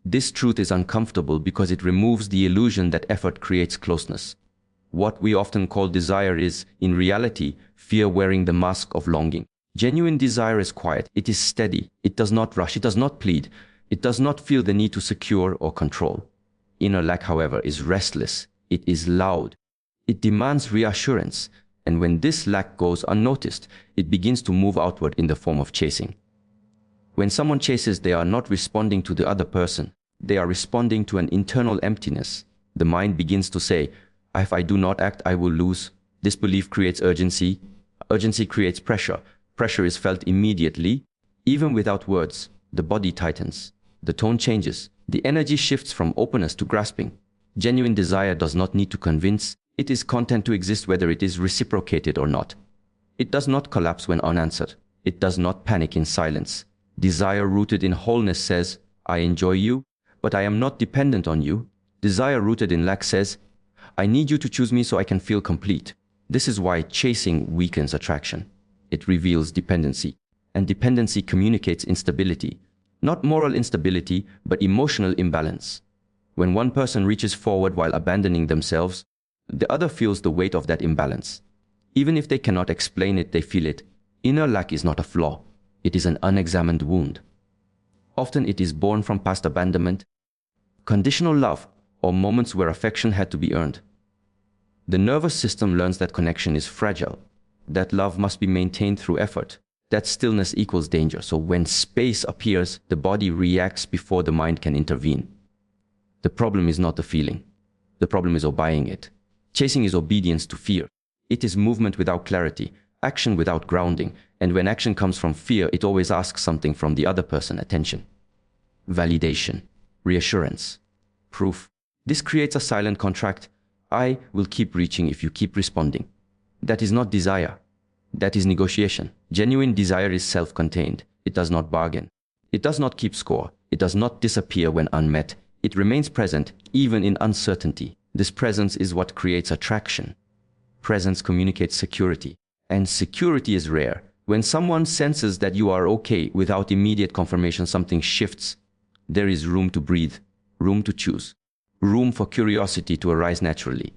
This truth is uncomfortable because it removes the illusion that effort creates closeness. What we often call desire is, in reality, fear wearing the mask of longing. Genuine desire is quiet, it is steady, it does not rush, it does not plead, it does not feel the need to secure or control. Inner lack, however, is restless, it is loud, it demands reassurance, and when this lack goes unnoticed, it begins to move outward in the form of chasing. When someone chases, they are not responding to the other person, they are responding to an internal emptiness. The mind begins to say, if I do not act, I will lose. This belief creates urgency. Urgency creates pressure. Pressure is felt immediately. Even without words, the body tightens. The tone changes. The energy shifts from openness to grasping. Genuine desire does not need to convince. It is content to exist whether it is reciprocated or not. It does not collapse when unanswered. It does not panic in silence. Desire rooted in wholeness says, I enjoy you, but I am not dependent on you. Desire rooted in lack says, I need you to choose me so I can feel complete. This is why chasing weakens attraction. It reveals dependency, and dependency communicates instability. Not moral instability, but emotional imbalance. When one person reaches forward while abandoning themselves, the other feels the weight of that imbalance. Even if they cannot explain it, they feel it. Inner lack is not a flaw. It is an unexamined wound. Often it is born from past abandonment, conditional love, or moments where affection had to be earned. The nervous system learns that connection is fragile, that love must be maintained through effort, that stillness equals danger. So when space appears, the body reacts before the mind can intervene. The problem is not the feeling. The problem is obeying it. Chasing is obedience to fear. It is movement without clarity, action without grounding, and when action comes from fear, it always asks something from the other person: attention, validation, reassurance, proof. This creates a silent contract. I will keep reaching if you keep responding. That is not desire. That is negotiation. Genuine desire is self-contained. It does not bargain. It does not keep score. It does not disappear when unmet. It remains present, even in uncertainty. This presence is what creates attraction. Presence communicates security. And security is rare. When someone senses that you are okay without immediate confirmation, something shifts. There is room to breathe, room to choose, room for curiosity to arise naturally.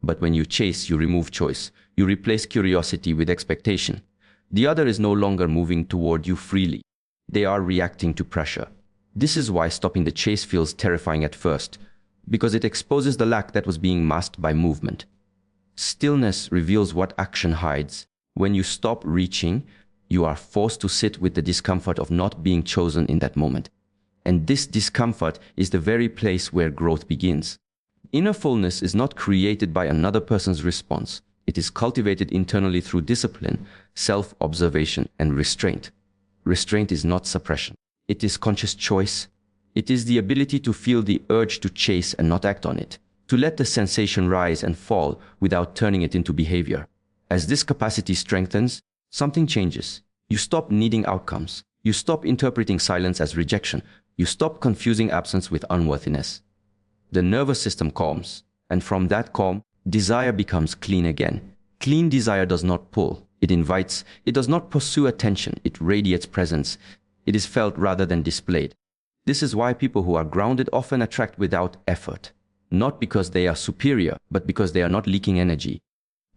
But when you chase, you remove choice. You replace curiosity with expectation. The other is no longer moving toward you freely. They are reacting to pressure. This is why stopping the chase feels terrifying at first, because it exposes the lack that was being masked by movement. Stillness reveals what action hides. When you stop reaching, you are forced to sit with the discomfort of not being chosen in that moment. And this discomfort is the very place where growth begins. Inner fullness is not created by another person's response. It is cultivated internally through discipline, self-observation, and restraint. Restraint is not suppression. It is conscious choice. It is the ability to feel the urge to chase and not act on it, to let the sensation rise and fall without turning it into behavior. As this capacity strengthens, something changes. You stop needing outcomes. You stop interpreting silence as rejection. You stop confusing absence with unworthiness. The nervous system calms, and from that calm, desire becomes clean again. Clean desire does not pull. It invites. It does not pursue attention. It radiates presence. It is felt rather than displayed. This is why people who are grounded often attract without effort. Not because they are superior, but because they are not leaking energy.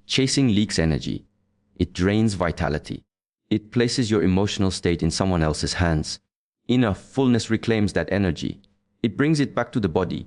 Chasing leaks energy. It drains vitality. It places your emotional state in someone else's hands. Inner fullness reclaims that energy. It brings it back to the body,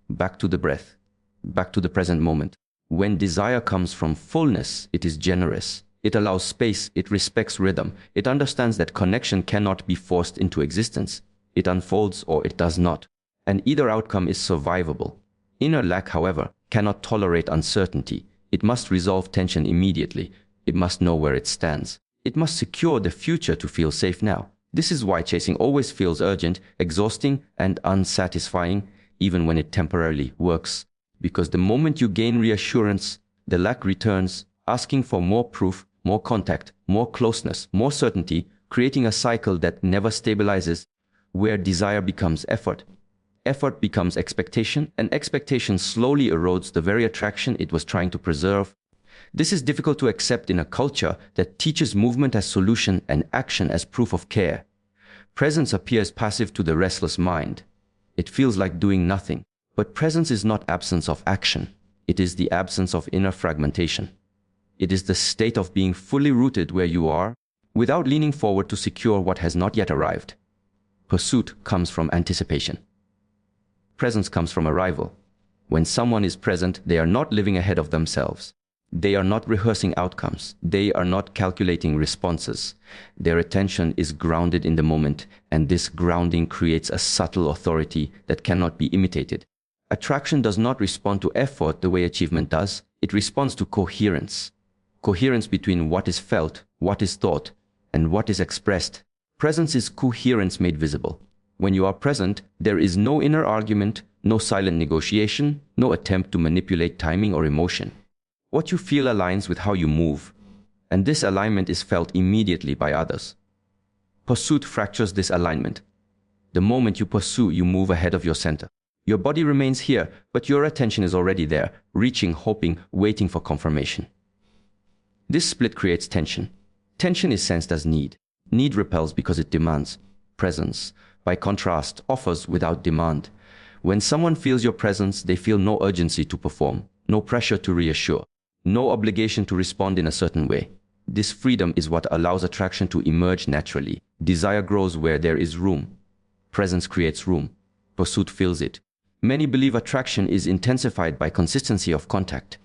back to the breath, back to the present moment. When desire comes from fullness, it is generous. It allows space. It respects rhythm. It understands that connection cannot be forced into existence. It unfolds or it does not. And either outcome is survivable. Inner lack, however, cannot tolerate uncertainty. It must resolve tension immediately. It must know where it stands. It must secure the future to feel safe now. This is why chasing always feels urgent, exhausting, and unsatisfying, even when it temporarily works. Because the moment you gain reassurance, the lack returns, asking for more proof, more contact, more closeness, more certainty, creating a cycle that never stabilizes, where desire becomes effort. Effort becomes expectation, and expectation slowly erodes the very attraction it was trying to preserve. This is difficult to accept in a culture that teaches movement as solution and action as proof of care. Presence appears passive to the restless mind. It feels like doing nothing. But presence is not absence of action. It is the absence of inner fragmentation. It is the state of being fully rooted where you are, without leaning forward to secure what has not yet arrived. Pursuit comes from anticipation. Presence comes from arrival. When someone is present, they are not living ahead of themselves. They are not rehearsing outcomes. They are not calculating responses. Their attention is grounded in the moment, and this grounding creates a subtle authority that cannot be imitated. Attraction does not respond to effort the way achievement does. It responds to coherence. Coherence between what is felt, what is thought, and what is expressed. Presence is coherence made visible. When you are present, there is no inner argument, no silent negotiation, no attempt to manipulate timing or emotion. What you feel aligns with how you move, and this alignment is felt immediately by others. Pursuit fractures this alignment. The moment you pursue, you move ahead of your center. Your body remains here, but your attention is already there, reaching, hoping, waiting for confirmation. This split creates tension. Tension is sensed as need. Need repels because it demands. Presence, by contrast, offers without demand. When someone feels your presence, they feel no urgency to perform, no pressure to reassure, no obligation to respond in a certain way. This freedom is what allows attraction to emerge naturally. Desire grows where there is room. Presence creates room. Pursuit fills it. Many believe attraction is intensified by consistency of contact.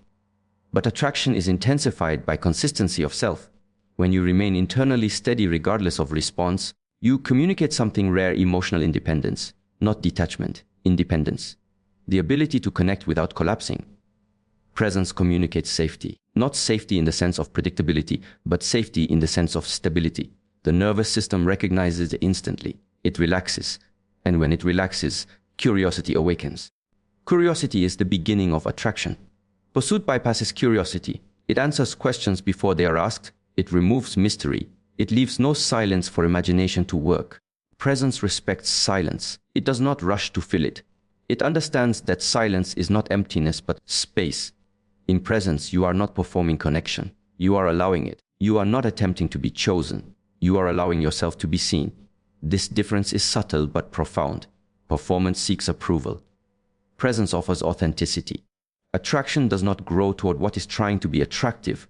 But attraction is intensified by consistency of self. When you remain internally steady regardless of response, you communicate something rare: emotional independence, not detachment, independence. The ability to connect without collapsing. Presence communicates safety, not safety in the sense of predictability, but safety in the sense of stability. The nervous system recognizes it instantly. It relaxes, and when it relaxes, curiosity awakens. Curiosity is the beginning of attraction. Pursuit bypasses curiosity. It answers questions before they are asked. It removes mystery. It leaves no silence for imagination to work. Presence respects silence. It does not rush to fill it. It understands that silence is not emptiness but space. In presence, you are not performing connection. You are allowing it. You are not attempting to be chosen. You are allowing yourself to be seen. This difference is subtle but profound. Performance seeks approval. Presence offers authenticity. Attraction does not grow toward what is trying to be attractive.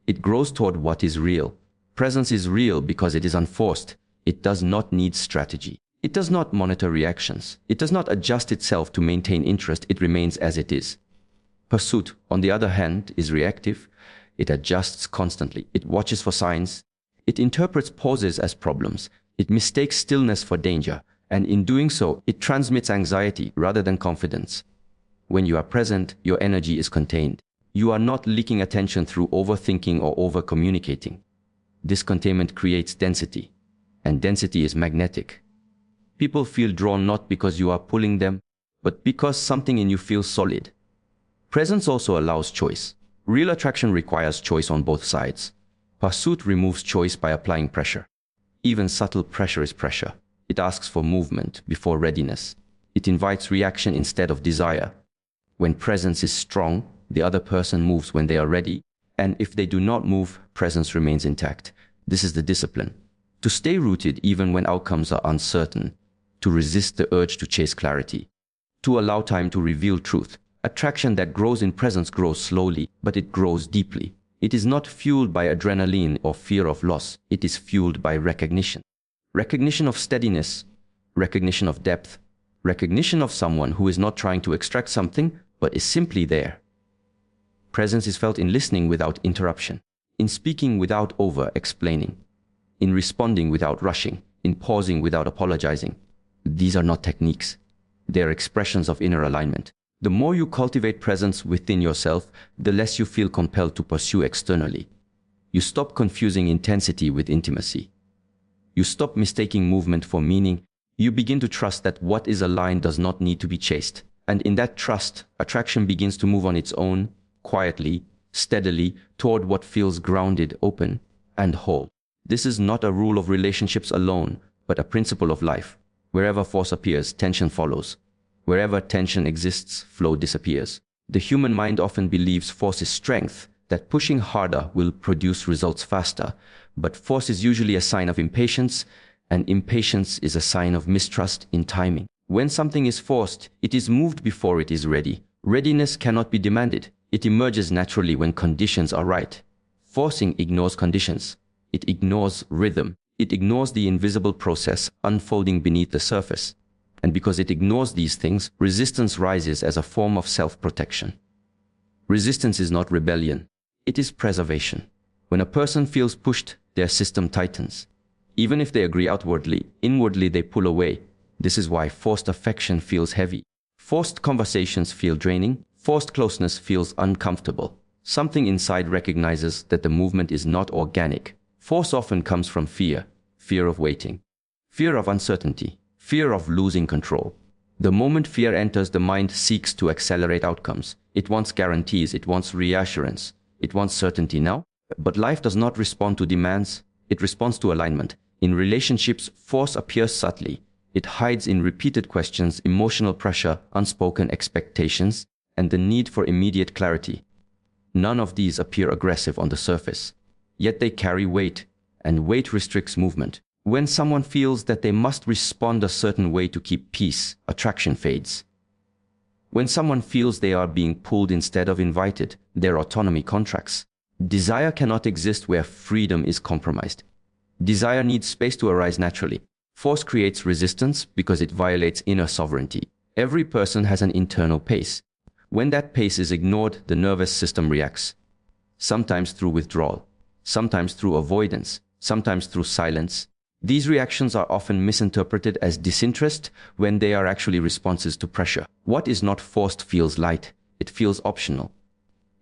It grows toward what is real. Presence is real because it is unforced. It does not need strategy. It does not monitor reactions. It does not adjust itself to maintain interest. It remains as it is. Pursuit, on the other hand, is reactive. It adjusts constantly. It watches for signs. It interprets pauses as problems. It mistakes stillness for danger. And in doing so, it transmits anxiety rather than confidence. When you are present, your energy is contained. You are not leaking attention through overthinking or over-communicating. This containment creates density, and density is magnetic. People feel drawn not because you are pulling them, but because something in you feels solid. Presence also allows choice. Real attraction requires choice on both sides. Pursuit removes choice by applying pressure. Even subtle pressure is pressure. It asks for movement before readiness. It invites reaction instead of desire. When presence is strong, the other person moves when they are ready, and if they do not move, presence remains intact. This is the discipline. To stay rooted even when outcomes are uncertain. To resist the urge to chase clarity. To allow time to reveal truth. Attraction that grows in presence grows slowly, but it grows deeply. It is not fueled by adrenaline or fear of loss. It is fueled by recognition. Recognition of steadiness, recognition of depth, recognition of someone who is not trying to extract something, but is simply there. Presence is felt in listening without interruption, in speaking without over-explaining, in responding without rushing, in pausing without apologizing. These are not techniques. They are expressions of inner alignment. The more you cultivate presence within yourself, the less you feel compelled to pursue externally. You stop confusing intensity with intimacy. You stop mistaking movement for meaning. You begin to trust that what is aligned does not need to be chased. And in that trust, attraction begins to move on its own, quietly, steadily, toward what feels grounded, open, and whole. This is not a rule of relationships alone, but a principle of life. Wherever force appears, tension follows. Wherever tension exists, flow disappears. The human mind often believes force is strength, that pushing harder will produce results faster. But force is usually a sign of impatience, and impatience is a sign of mistrust in timing. When something is forced, it is moved before it is ready. Readiness cannot be demanded. It emerges naturally when conditions are right. Forcing ignores conditions. It ignores rhythm. It ignores the invisible process unfolding beneath the surface. And because it ignores these things, resistance rises as a form of self-protection. Resistance is not rebellion. It is preservation. When a person feels pushed, their system tightens. Even if they agree outwardly, inwardly they pull away. This is why forced affection feels heavy. Forced conversations feel draining. Forced closeness feels uncomfortable. Something inside recognizes that the movement is not organic. Force often comes from fear. Fear of waiting. Fear of uncertainty. Fear of losing control. The moment fear enters, the mind seeks to accelerate outcomes. It wants guarantees. It wants reassurance. It wants certainty now. But life does not respond to demands. It responds to alignment. In relationships, force appears subtly. It hides in repeated questions, emotional pressure, unspoken expectations, and the need for immediate clarity. None of these appear aggressive on the surface. Yet they carry weight, and weight restricts movement. When someone feels that they must respond a certain way to keep peace, attraction fades. When someone feels they are being pulled instead of invited, their autonomy contracts. Desire cannot exist where freedom is compromised. Desire needs space to arise naturally. Force creates resistance because it violates inner sovereignty. Every person has an internal pace. When that pace is ignored, the nervous system reacts. Sometimes through withdrawal, sometimes through avoidance, sometimes through silence. These reactions are often misinterpreted as disinterest when they are actually responses to pressure. What is not forced feels light. It feels optional.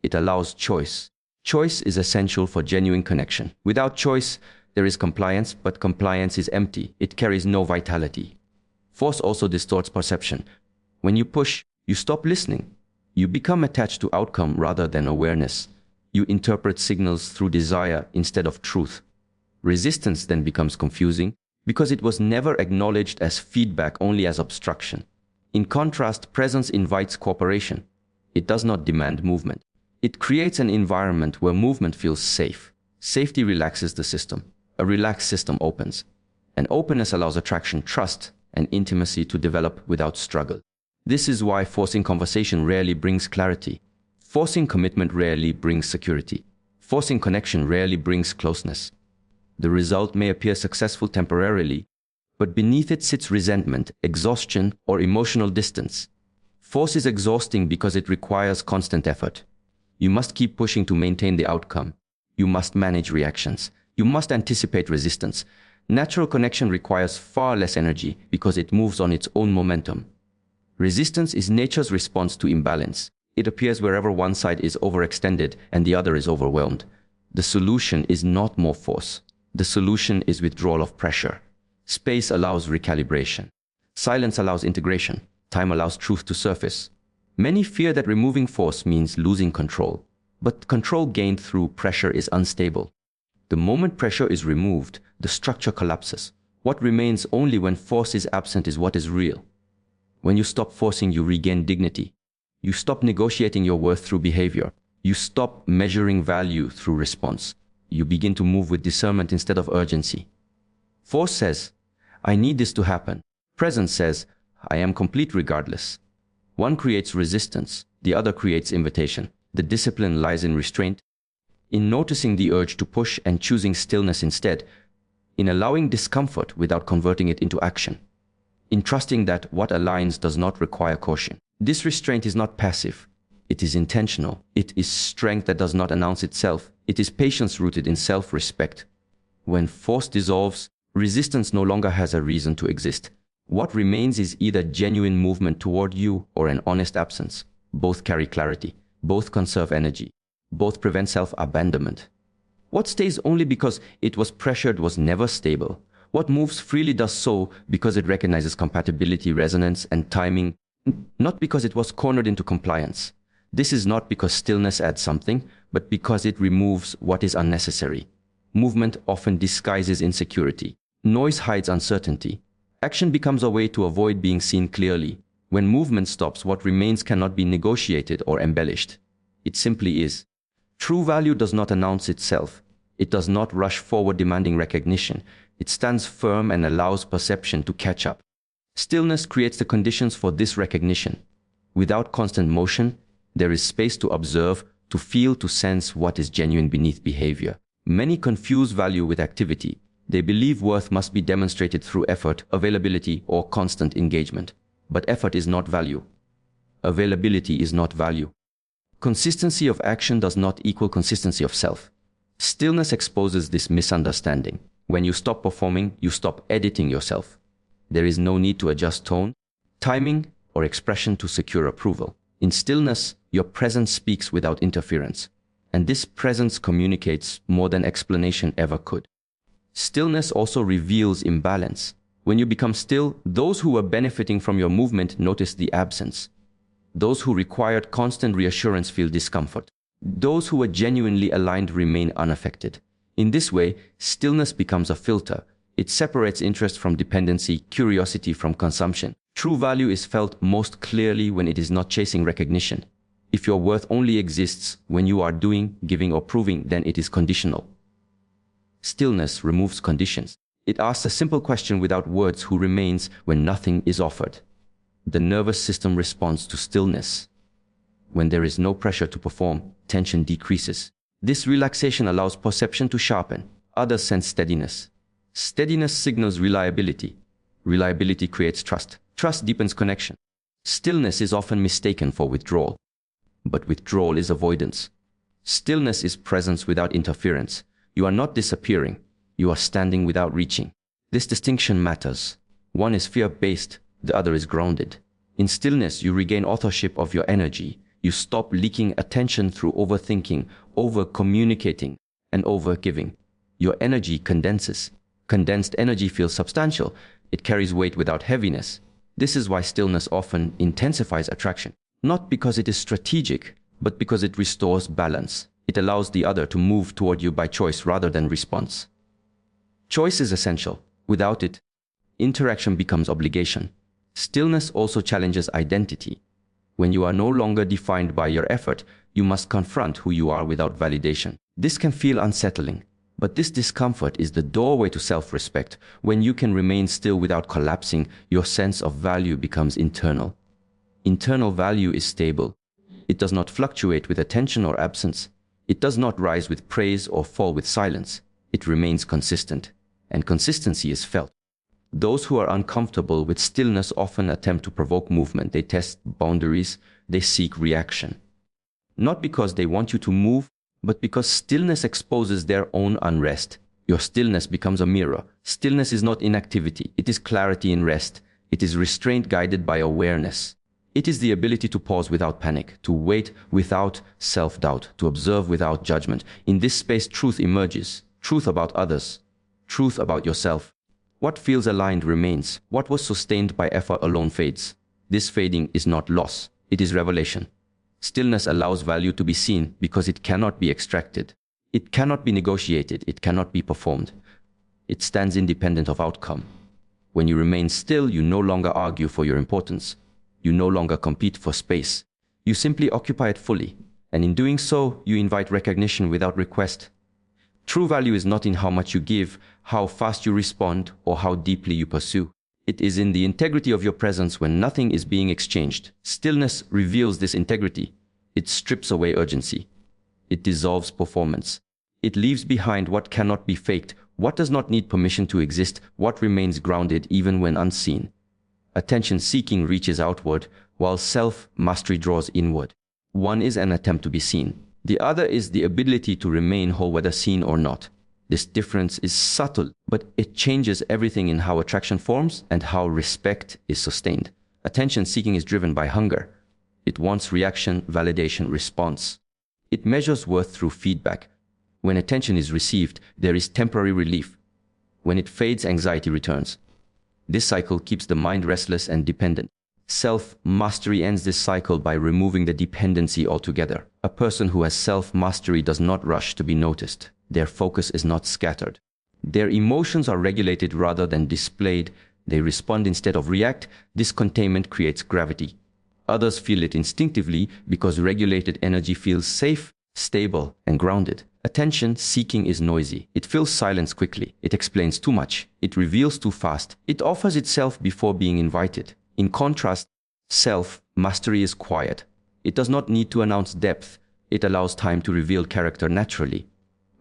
It allows choice. Choice is essential for genuine connection. Without choice, there is compliance, but compliance is empty. It carries no vitality. Force also distorts perception. When you push, you stop listening. You become attached to outcome rather than awareness. You interpret signals through desire instead of truth. Resistance then becomes confusing because it was never acknowledged as feedback, only as obstruction. In contrast, presence invites cooperation. It does not demand movement. It creates an environment where movement feels safe. Safety relaxes the system. A relaxed system opens. And openness allows attraction, trust, and intimacy to develop without struggle. This is why forcing conversation rarely brings clarity. Forcing commitment rarely brings security. Forcing connection rarely brings closeness. The result may appear successful temporarily, but beneath it sits resentment, exhaustion, or emotional distance. Force is exhausting because it requires constant effort. You must keep pushing to maintain the outcome. You must manage reactions. You must anticipate resistance. Natural connection requires far less energy because it moves on its own momentum. Resistance is nature's response to imbalance. It appears wherever one side is overextended and the other is overwhelmed. The solution is not more force. The solution is withdrawal of pressure. Space allows recalibration. Silence allows integration. Time allows truth to surface. Many fear that removing force means losing control. But control gained through pressure is unstable. The moment pressure is removed, the structure collapses. What remains only when force is absent is what is real. When you stop forcing, you regain dignity. You stop negotiating your worth through behavior. You stop measuring value through response. You begin to move with discernment instead of urgency. Force says, I need this to happen. Presence says, I am complete regardless. One creates resistance, the other creates invitation. The discipline lies in restraint, in noticing the urge to push and choosing stillness instead, in allowing discomfort without converting it into action, in trusting that what aligns does not require caution. This restraint is not passive. It is intentional. It is strength that does not announce itself. It is patience rooted in self-respect. When force dissolves, resistance no longer has a reason to exist. What remains is either genuine movement toward you or an honest absence. Both carry clarity. Both conserve energy. Both prevent self-abandonment. What stays only because it was pressured was never stable. What moves freely does so because it recognizes compatibility, resonance, and timing, not because it was cornered into compliance. This is not because stillness adds something, but because it removes what is unnecessary. Movement often disguises insecurity. Noise hides uncertainty. Action becomes a way to avoid being seen clearly. When movement stops, what remains cannot be negotiated or embellished. It simply is. True value does not announce itself. It does not rush forward demanding recognition. It stands firm and allows perception to catch up. Stillness creates the conditions for this recognition. Without constant motion, there is space to observe, to feel, to sense what is genuine beneath behavior. Many confuse value with activity. They believe worth must be demonstrated through effort, availability, or constant engagement. But effort is not value. Availability is not value. Consistency of action does not equal consistency of self. Stillness exposes this misunderstanding. When you stop performing, you stop editing yourself. There is no need to adjust tone, timing, or expression to secure approval. In stillness, your presence speaks without interference. And this presence communicates more than explanation ever could. Stillness also reveals imbalance. When you become still, those who were benefiting from your movement notice the absence. Those who required constant reassurance feel discomfort. Those who were genuinely aligned remain unaffected. In this way, stillness becomes a filter. It separates interest from dependency, curiosity from consumption. True value is felt most clearly when it is not chasing recognition. If your worth only exists when you are doing, giving, or proving, then it is conditional. Stillness removes conditions. It asks a simple question without words: who remains when nothing is offered? The nervous system responds to stillness. When there is no pressure to perform, tension decreases. This relaxation allows perception to sharpen. Others sense steadiness. Steadiness signals reliability. Reliability creates trust. Trust deepens connection. Stillness is often mistaken for withdrawal. But withdrawal is avoidance. Stillness is presence without interference. You are not disappearing. You are standing without reaching. This distinction matters. One is fear-based, the other is grounded. In stillness, you regain authorship of your energy. You stop leaking attention through overthinking, over-communicating, and over-giving. Your energy condenses. Condensed energy feels substantial. It carries weight without heaviness. This is why stillness often intensifies attraction. Not because it is strategic, but because it restores balance. It allows the other to move toward you by choice rather than response. Choice is essential. Without it, interaction becomes obligation. Stillness also challenges identity. When you are no longer defined by your effort, you must confront who you are without validation. This can feel unsettling, but this discomfort is the doorway to self-respect. When you can remain still without collapsing, your sense of value becomes internal. Internal value is stable. It does not fluctuate with attention or absence. It does not rise with praise or fall with silence. It remains consistent, and consistency is felt. Those who are uncomfortable with stillness often attempt to provoke movement. They test boundaries. They seek reaction. Not because they want you to move, but because stillness exposes their own unrest. Your stillness becomes a mirror. Stillness is not inactivity. It is clarity in rest. It is restraint guided by awareness. It is the ability to pause without panic, to wait without self-doubt, to observe without judgment. In this space, truth emerges. Truth about others. Truth about yourself. What feels aligned remains. What was sustained by effort alone fades. This fading is not loss. It is revelation. Stillness allows value to be seen because it cannot be extracted. It cannot be negotiated. It cannot be performed. It stands independent of outcome. When you remain still, you no longer argue for your importance. You no longer compete for space. You simply occupy it fully. And in doing so, you invite recognition without request. True value is not in how much you give, how fast you respond, or how deeply you pursue. It is in the integrity of your presence when nothing is being exchanged. Stillness reveals this integrity. It strips away urgency. It dissolves performance. It leaves behind what cannot be faked, what does not need permission to exist, what remains grounded even when unseen. Attention-seeking reaches outward, while self-mastery draws inward. One is an attempt to be seen. The other is the ability to remain whole whether seen or not. This difference is subtle, but it changes everything in how attraction forms and how respect is sustained. Attention-seeking is driven by hunger. It wants reaction, validation, response. It measures worth through feedback. When attention is received, there is temporary relief. When it fades, anxiety returns. This cycle keeps the mind restless and dependent. Self-mastery ends this cycle by removing the dependency altogether. A person who has self-mastery does not rush to be noticed. Their focus is not scattered. Their emotions are regulated rather than displayed. They respond instead of react. This containment creates gravity. Others feel it instinctively because regulated energy feels safe. stable, and grounded. Attention seeking is noisy. It fills silence quickly. It explains too much. It reveals too fast. It offers itself before being invited. In contrast, self-mastery is quiet. It does not need to announce depth. It allows time to reveal character naturally.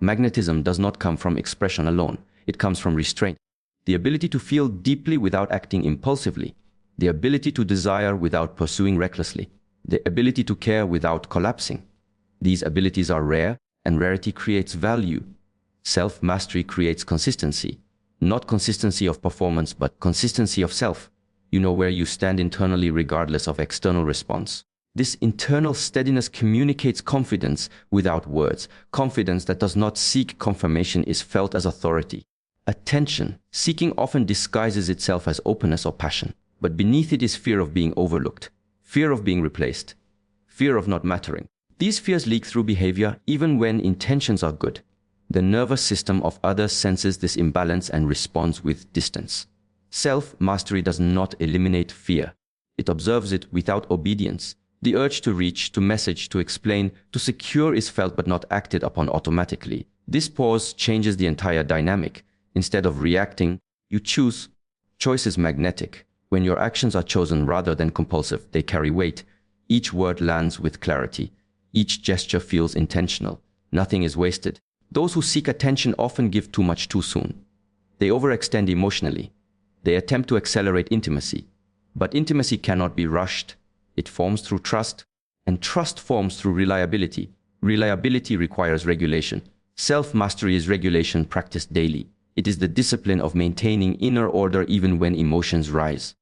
Magnetism does not come from expression alone. It comes from restraint. The ability to feel deeply without acting impulsively. The ability to desire without pursuing recklessly. The ability to care without collapsing. These abilities are rare, and rarity creates value. Self-mastery creates consistency. Not consistency of performance, but consistency of self. You know where you stand internally regardless of external response. This internal steadiness communicates confidence without words. Confidence that does not seek confirmation is felt as authority. Attention seeking often disguises itself as openness or passion, but beneath it is fear of being overlooked, fear of being replaced, fear of not mattering. These fears leak through behavior even when intentions are good. The nervous system of others senses this imbalance and responds with distance. Self-mastery does not eliminate fear. It observes it without obedience. The urge to reach, to message, to explain, to secure is felt but not acted upon automatically. This pause changes the entire dynamic. Instead of reacting, you choose. Choice is magnetic. When your actions are chosen rather than compulsive, they carry weight. Each word lands with clarity. Each gesture feels intentional. Nothing is wasted. Those who seek attention often give too much too soon. They overextend emotionally. They attempt to accelerate intimacy. But intimacy cannot be rushed. It forms through trust, and trust forms through reliability. Reliability requires regulation. Self-mastery is regulation practiced daily. It is the discipline of maintaining inner order even when emotions rise.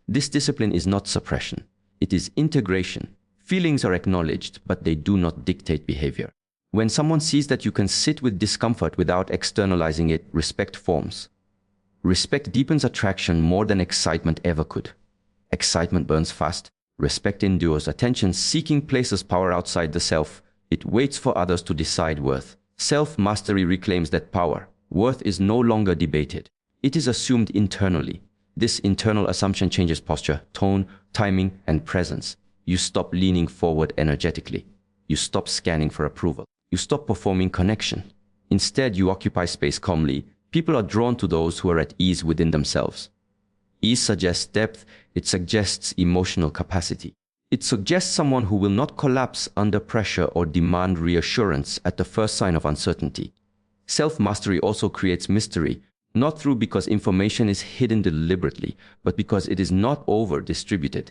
This discipline is not suppression. It is integration. Feelings are acknowledged, but they do not dictate behavior. When someone sees that you can sit with discomfort without externalizing it, respect forms. Respect deepens attraction more than excitement ever could. Excitement burns fast. Respect endures. Attention-seeking places power outside the self. It waits for others to decide worth. Self-mastery reclaims that power. Worth is no longer debated. It is assumed internally. This internal assumption changes posture, tone, timing, and presence. You stop leaning forward energetically. You stop scanning for approval. You stop performing connection. Instead, you occupy space calmly. People are drawn to those who are at ease within themselves. Ease suggests depth. It suggests emotional capacity. It suggests someone who will not collapse under pressure or demand reassurance at the first sign of uncertainty. Self-mastery also creates mystery, not through because information is hidden deliberately, but because it is not over-distributed.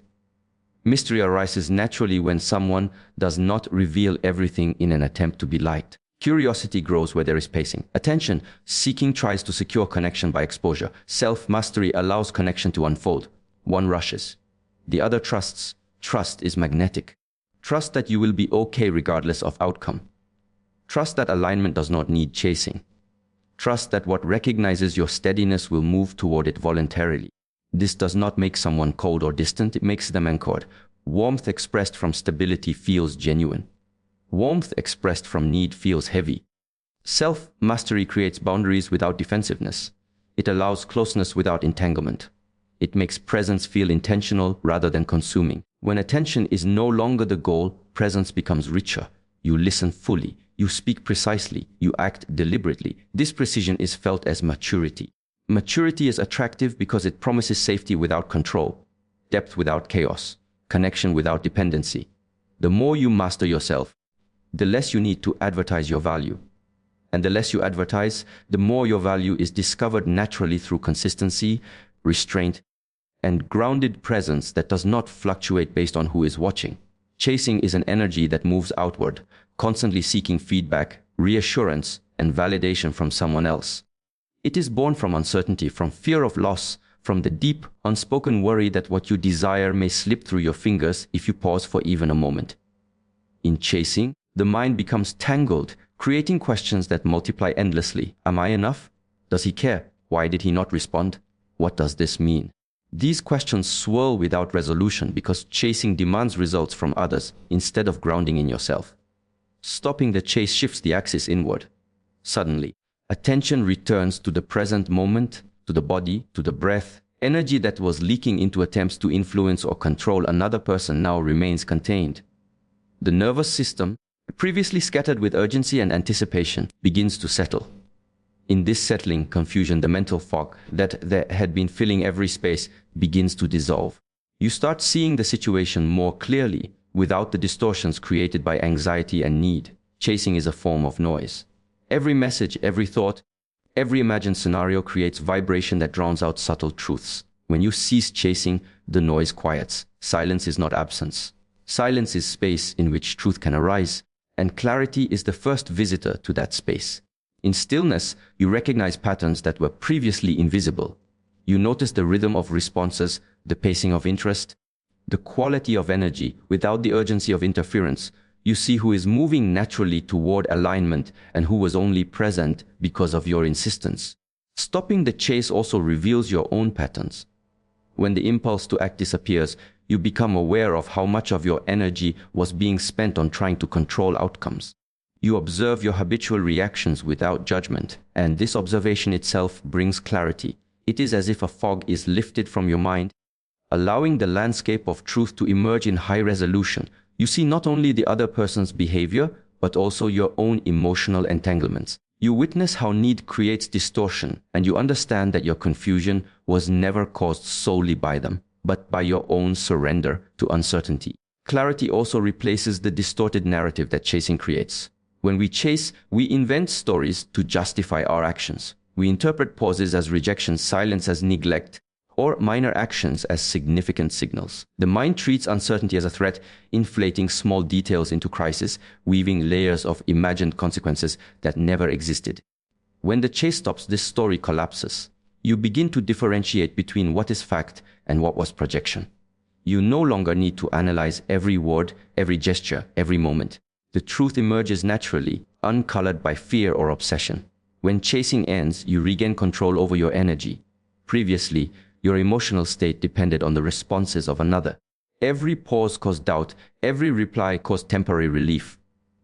Mystery arises naturally when someone does not reveal everything in an attempt to be liked. Curiosity grows where there is pacing. Attention seeking tries to secure connection by exposure. Self-mastery allows connection to unfold. One rushes. The other trusts. Trust is magnetic. Trust that you will be okay regardless of outcome. Trust that alignment does not need chasing. Trust that what recognizes your steadiness will move toward it voluntarily. This does not make someone cold or distant, it makes them anchored. Warmth expressed from stability feels genuine. Warmth expressed from need feels heavy. Self-mastery creates boundaries without defensiveness. It allows closeness without entanglement. It makes presence feel intentional rather than consuming. When attention is no longer the goal, presence becomes richer. You listen fully. You speak precisely. You act deliberately. This precision is felt as maturity. Maturity is attractive because it promises safety without control, depth without chaos, connection without dependency. The more you master yourself, the less you need to advertise your value. And the less you advertise, the more your value is discovered naturally through consistency, restraint, and grounded presence that does not fluctuate based on who is watching. Chasing is an energy that moves outward, constantly seeking feedback, reassurance, and validation from someone else. It is born from uncertainty, from fear of loss, from the deep, unspoken worry that what you desire may slip through your fingers if you pause for even a moment. In chasing, the mind becomes tangled, creating questions that multiply endlessly. Am I enough? Does he care? Why did he not respond? What does this mean? These questions swirl without resolution because chasing demands results from others instead of grounding in yourself. Stopping the chase shifts the axis inward. Suddenly, attention returns to the present moment, to the body, to the breath. Energy that was leaking into attempts to influence or control another person now remains contained. The nervous system, previously scattered with urgency and anticipation, begins to settle. In this settling confusion, the mental fog that had been filling every space begins to dissolve. You start seeing the situation more clearly, without the distortions created by anxiety and need. Chasing is a form of noise. Every message, every thought, every imagined scenario creates vibration that drowns out subtle truths. When you cease chasing, the noise quiets. Silence is not absence. Silence is space in which truth can arise, and clarity is the first visitor to that space. In stillness, you recognize patterns that were previously invisible. You notice the rhythm of responses, the pacing of interest, the quality of energy without the urgency of interference. You see who is moving naturally toward alignment and who was only present because of your insistence. Stopping the chase also reveals your own patterns. When the impulse to act disappears, you become aware of how much of your energy was being spent on trying to control outcomes. You observe your habitual reactions without judgment, and this observation itself brings clarity. It is as if a fog is lifted from your mind, allowing the landscape of truth to emerge in high resolution. You see not only the other person's behavior, but also your own emotional entanglements. You witness how need creates distortion, and you understand that your confusion was never caused solely by them, but by your own surrender to uncertainty. Clarity also replaces the distorted narrative that chasing creates. When we chase, we invent stories to justify our actions. We interpret pauses as rejection, silence as neglect, or minor actions as significant signals. The mind treats uncertainty as a threat, inflating small details into crisis, weaving layers of imagined consequences that never existed. When the chase stops, this story collapses. You begin to differentiate between what is fact and what was projection. You no longer need to analyze every word, every gesture, every moment. The truth emerges naturally, uncolored by fear or obsession. When chasing ends, you regain control over your energy. Previously, your emotional state depended on the responses of another. Every pause caused doubt, every reply caused temporary relief.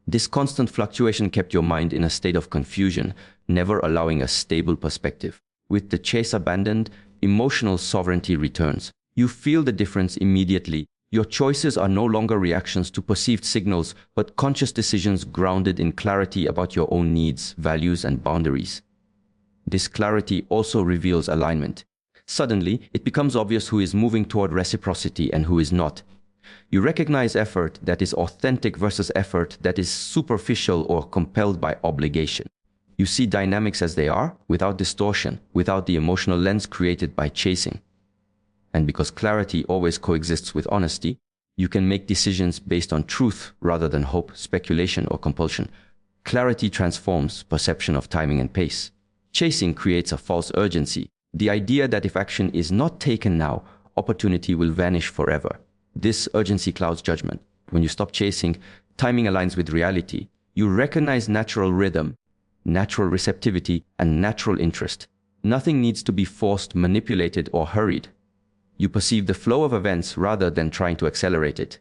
This constant fluctuation kept your mind in a state of confusion, never allowing a stable perspective. With the chase abandoned, emotional sovereignty returns. You feel the difference immediately. Your choices are no longer reactions to perceived signals, but conscious decisions grounded in clarity about your own needs, values, and boundaries. This clarity also reveals alignment. Suddenly, it becomes obvious who is moving toward reciprocity and who is not. You recognize effort that is authentic versus effort that is superficial or compelled by obligation. You see dynamics as they are, without distortion, without the emotional lens created by chasing. And because clarity always coexists with honesty, you can make decisions based on truth rather than hope, speculation, or compulsion. Clarity transforms perception of timing and pace. Chasing creates a false urgency, the idea that if action is not taken now, opportunity will vanish forever. This urgency clouds judgment. When you stop chasing, timing aligns with reality. You recognize natural rhythm, natural receptivity, and natural interest. Nothing needs to be forced, manipulated, or hurried. You perceive the flow of events rather than trying to accelerate it.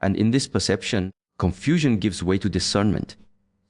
And in this perception, confusion gives way to discernment.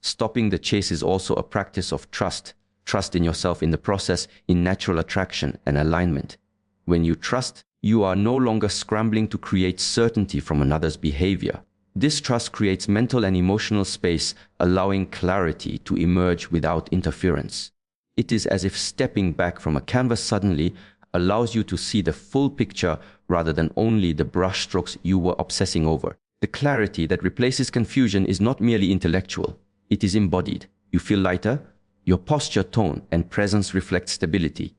Stopping the chase is also a practice of trust. Trust in yourself, in the process, in natural attraction and alignment. When you trust, you are no longer scrambling to create certainty from another's behavior. This trust creates mental and emotional space, allowing clarity to emerge without interference. It is as if stepping back from a canvas suddenly allows you to see the full picture rather than only the brushstrokes you were obsessing over. The clarity that replaces confusion is not merely intellectual, it is embodied. You feel lighter, your posture, tone, and presence reflect stability.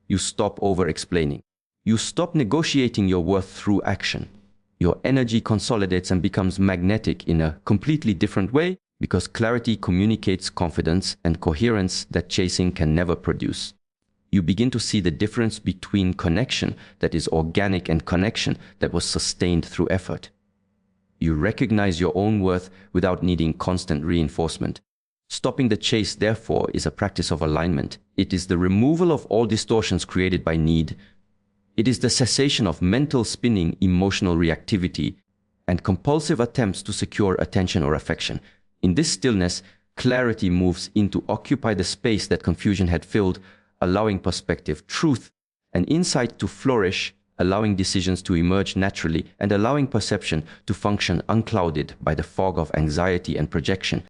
You stop over-explaining. You stop negotiating your worth through action. Your energy consolidates and becomes magnetic in a completely different way because clarity communicates confidence and coherence that chasing can never produce. You begin to see the difference between connection that is organic and connection that was sustained through effort. You recognize your own worth without needing constant reinforcement. Stopping the chase, therefore, is a practice of alignment. It is the removal of all distortions created by need. It is the cessation of mental spinning, emotional reactivity, and compulsive attempts to secure attention or affection. In this stillness, clarity moves in to occupy the space that confusion had filled, allowing perspective, truth, and insight to flourish allowing decisions to emerge naturally and allowing perception to function unclouded by the fog of anxiety and projection.